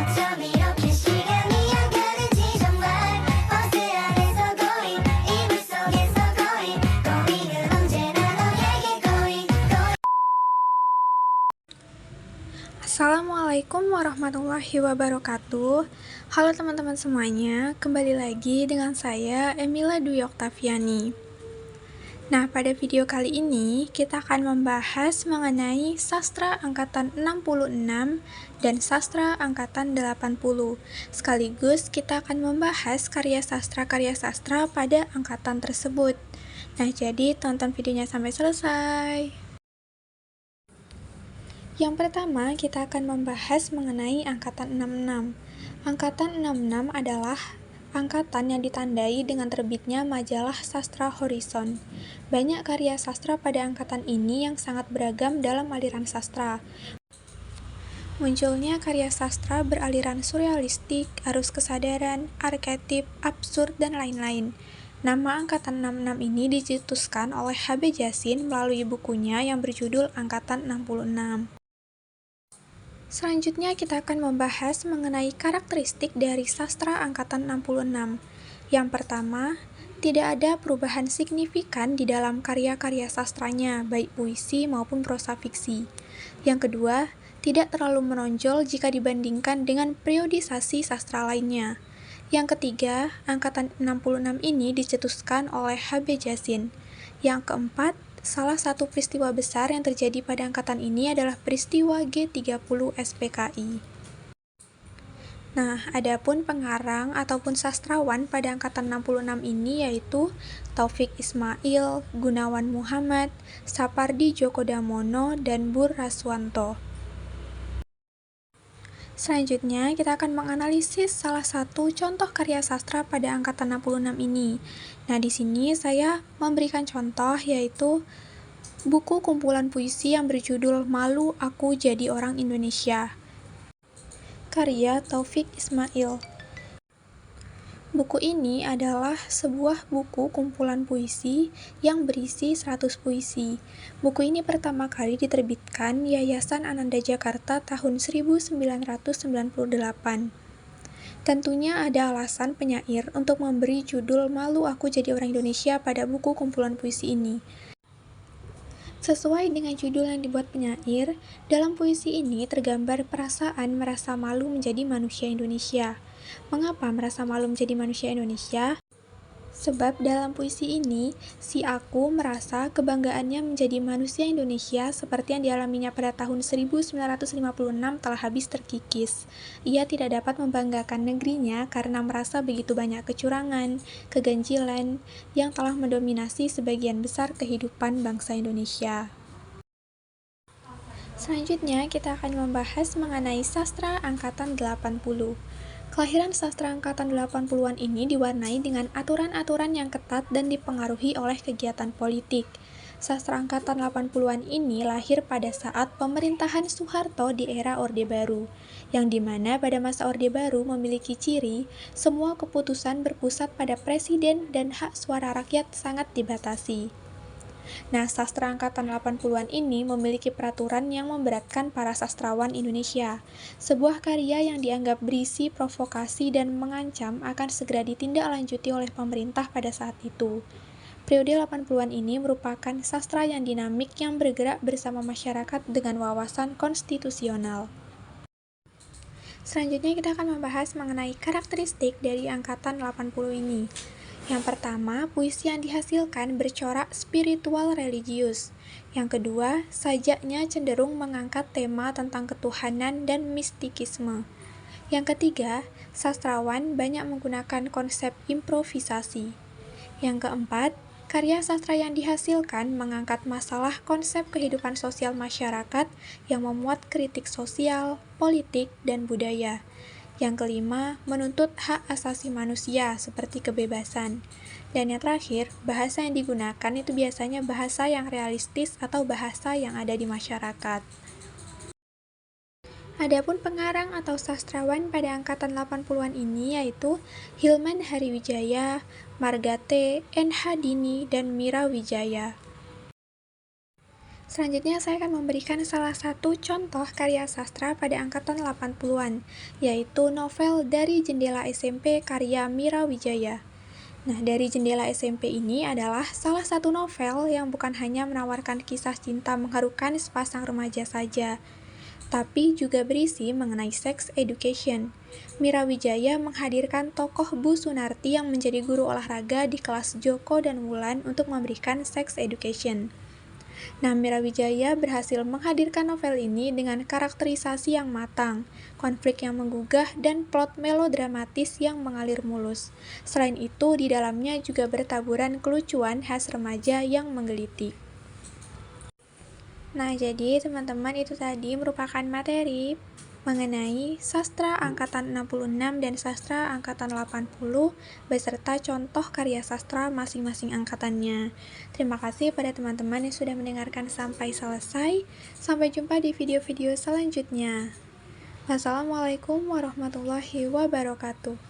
어쩜 이렇게 시간이 안 가는지 정말 버스 안에서 고잉 이불 속에서 고잉은 언제나 너에게 고잉. Assalamualaikum warahmatullahi wabarakatuh. Halo teman-teman semuanya, kembali lagi dengan saya Emila Dwi Oktaviani. Nah, pada video kali ini kita akan membahas mengenai sastra angkatan 66 dan sastra angkatan 80. Sekaligus kita akan membahas karya sastra pada angkatan tersebut. Nah, jadi tonton videonya sampai selesai. Yang pertama, kita akan membahas mengenai angkatan 66. Angkatan 66 adalah angkatan yang ditandai dengan terbitnya majalah Sastra Horizon. Banyak karya sastra pada angkatan ini yang sangat beragam dalam aliran sastra. Munculnya karya sastra beraliran surrealistik, arus kesadaran, arketip, absurd, dan lain-lain. Nama angkatan 66 ini dicetuskan oleh H.B. Jassin melalui bukunya yang berjudul Angkatan 66. Selanjutnya kita akan membahas mengenai karakteristik dari sastra angkatan 66. Yang pertama, tidak ada perubahan signifikan di dalam karya-karya sastranya, baik puisi maupun prosa fiksi. Yang kedua, tidak terlalu menonjol jika dibandingkan dengan periodisasi sastra lainnya. Yang ketiga, angkatan 66 ini dicetuskan oleh H.B. Jassin. Yang keempat, salah satu peristiwa besar yang terjadi pada angkatan ini adalah peristiwa G30 SPKI. Nah, adapun pengarang ataupun sastrawan pada angkatan 66 ini yaitu Taufik Ismail, Gunawan Muhammad, Sapardi Djoko Damono, dan Boer Raswanto. Selanjutnya, kita akan menganalisis salah satu contoh karya sastra pada angkatan 66 ini. Nah, di sini saya memberikan contoh yaitu buku kumpulan puisi yang berjudul Malu Aku Jadi Orang Indonesia, karya Taufik Ismail. Buku ini adalah sebuah buku kumpulan puisi yang berisi 100 puisi. Buku ini pertama kali diterbitkan Yayasan Ananda Jakarta tahun 1998. Tentunya ada alasan penyair untuk memberi judul Malu Aku Jadi Orang Indonesia pada buku kumpulan puisi ini. Sesuai dengan judul yang dibuat penyair, dalam puisi ini tergambar perasaan merasa malu menjadi manusia Indonesia. Mengapa merasa malu menjadi manusia Indonesia? Sebab dalam puisi ini, si aku merasa kebanggaannya menjadi manusia Indonesia seperti yang dialaminya pada tahun 1956 telah habis terkikis. Ia tidak dapat membanggakan negerinya karena merasa begitu banyak kecurangan, keganjilan, yang telah mendominasi sebagian besar kehidupan bangsa Indonesia. Selanjutnya, kita akan membahas mengenai sastra angkatan 80. Kelahiran sastra angkatan 80-an ini diwarnai dengan aturan-aturan yang ketat dan dipengaruhi oleh kegiatan politik. Sastra angkatan 80-an ini lahir pada saat pemerintahan Soeharto di era Orde Baru, yang dimana pada masa Orde Baru memiliki ciri semua keputusan berpusat pada presiden dan hak suara rakyat sangat dibatasi. Nah, sastra angkatan 80-an ini memiliki peraturan yang memberatkan para sastrawan Indonesia. Sebuah karya yang dianggap berisi provokasi dan mengancam akan segera ditindaklanjuti oleh pemerintah pada saat itu. Periode 80-an ini merupakan sastra yang dinamik yang bergerak bersama masyarakat dengan wawasan konstitusional. Selanjutnya kita akan membahas mengenai karakteristik dari angkatan 80 ini. Yang pertama, puisi yang dihasilkan bercorak spiritual religius. Yang kedua, sajaknya cenderung mengangkat tema tentang ketuhanan dan mistikisme. Yang ketiga, sastrawan banyak menggunakan konsep improvisasi. Yang keempat, karya sastra yang dihasilkan mengangkat masalah konsep kehidupan sosial masyarakat yang memuat kritik sosial, politik, dan budaya. Yang kelima, menuntut hak asasi manusia seperti kebebasan. Dan yang terakhir, bahasa yang digunakan itu biasanya bahasa yang realistis atau bahasa yang ada di masyarakat. Adapun pengarang atau sastrawan pada angkatan 80-an ini yaitu Hilman Hariwijaya, Margate, N. Hadini, dan Mira Wijaya. Selanjutnya saya akan memberikan salah satu contoh karya sastra pada angkatan 80-an, yaitu novel Dari Jendela SMP karya Mira Wijaya. Nah, Dari Jendela SMP ini adalah salah satu novel yang bukan hanya menawarkan kisah cinta mengharukan sepasang remaja saja, tapi juga berisi mengenai sex education. Mira Wijaya menghadirkan tokoh Bu Sunarti yang menjadi guru olahraga di kelas Joko dan Wulan untuk memberikan sex education. Nah, Mira Wijaya berhasil menghadirkan novel ini dengan karakterisasi yang matang, konflik yang menggugah, dan plot melodramatis yang mengalir mulus. Selain itu, di dalamnya juga bertaburan kelucuan khas remaja yang menggeliti. Nah, jadi teman-teman itu tadi merupakan materi mengenai sastra angkatan 66 dan sastra angkatan 80 beserta contoh karya sastra masing-masing angkatannya. Terima kasih pada teman-teman yang sudah mendengarkan sampai selesai. Sampai jumpa di video-video selanjutnya. Wassalamualaikum warahmatullahi wabarakatuh.